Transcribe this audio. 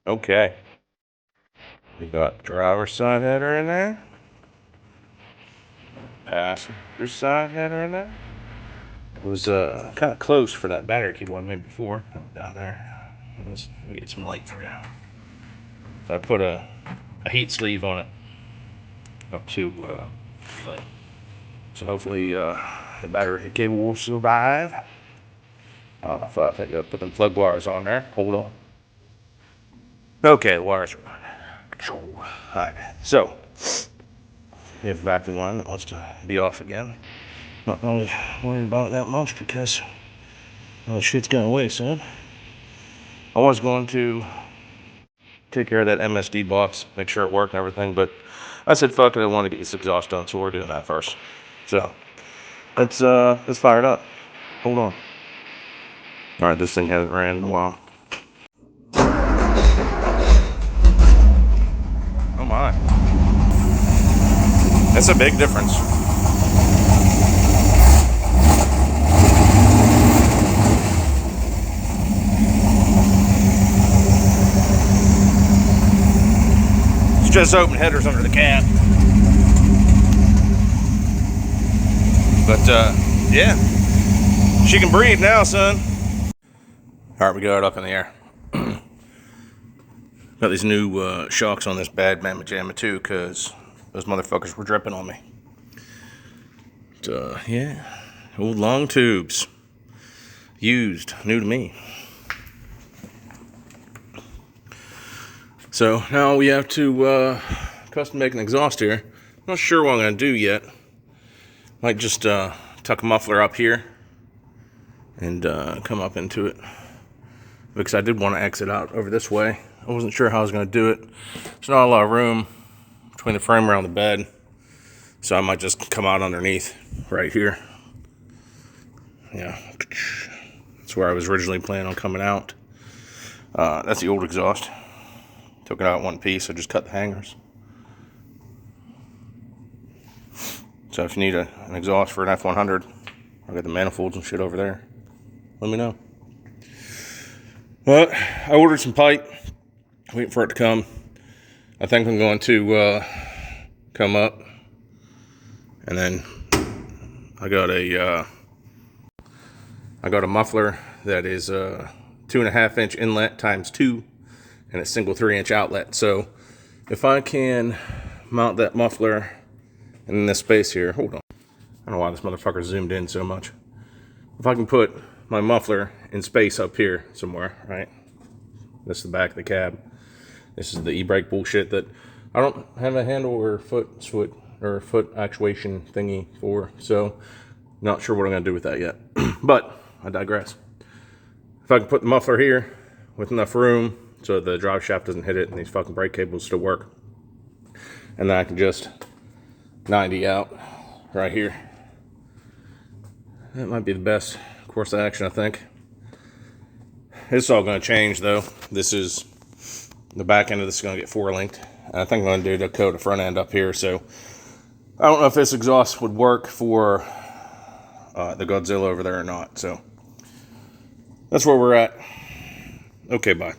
Okay. We got driver's side header in there. Passenger side header in there. It was kind of close for that battery key one maybe before down there. Let's get some light for you. So I put a heat sleeve on it up to so hopefully the battery cable will survive. I think I put them plug wires on there. Hold on. Okay, the wires are on. Alright, so if battery one wants to be off again, not really worried about it that much because shit's going away soon. I was going to take care of that MSD box, make sure it worked and everything, but I said fuck it, I want to get this exhaust done, so we're doing that first. So let's fire it up. Hold on. Alright, this thing hasn't ran in a while. Oh my. That's a big difference. It's just open headers under the cab. But yeah. She can breathe now, son. Alright, we got it up in the air. Got these new shocks on this bad Mamma Jamma too, because those motherfuckers were dripping on me. But, yeah, old long tubes. Used, new to me. So now we have to custom make an exhaust here. Not sure what I'm going to do yet. Might just tuck a muffler up here and come up into it. Because I did want to exit out over this way. I wasn't sure how I was going to do it. There's not a lot of room between the frame around the bed. So I might just come out underneath right here. Yeah. That's where I was originally planning on coming out. That's the old exhaust. Took it out in one piece, so just cut the hangers. So if you need an exhaust for an F100, I've got the manifolds and shit over there. Let me know. But I ordered some pipe. Waiting for it to come. I think I'm going to come up, and then I got a muffler that is a 2.5 inch inlet times 2, and a single 3-inch outlet. So if I can mount that muffler in this space here, hold on. I don't know why this motherfucker zoomed in so much. If I can put my muffler in space up here somewhere, right? This is the back of the cab. This is the e-brake bullshit that I don't have a handle or foot actuation thingy for, so not sure what I'm going to do with that yet. But I digress. If I can put the muffler here with enough room so the drive shaft doesn't hit it and these fucking brake cables still work, and then I can just 90 out right here. That might be the best course of action, I think. It's all going to change though. This is the back end of this is going to get 4-linked. I think I'm going to do the coat the front end up here. So I don't know if this exhaust would work for the Godzilla over there or not. So that's where we're at. Okay, bye.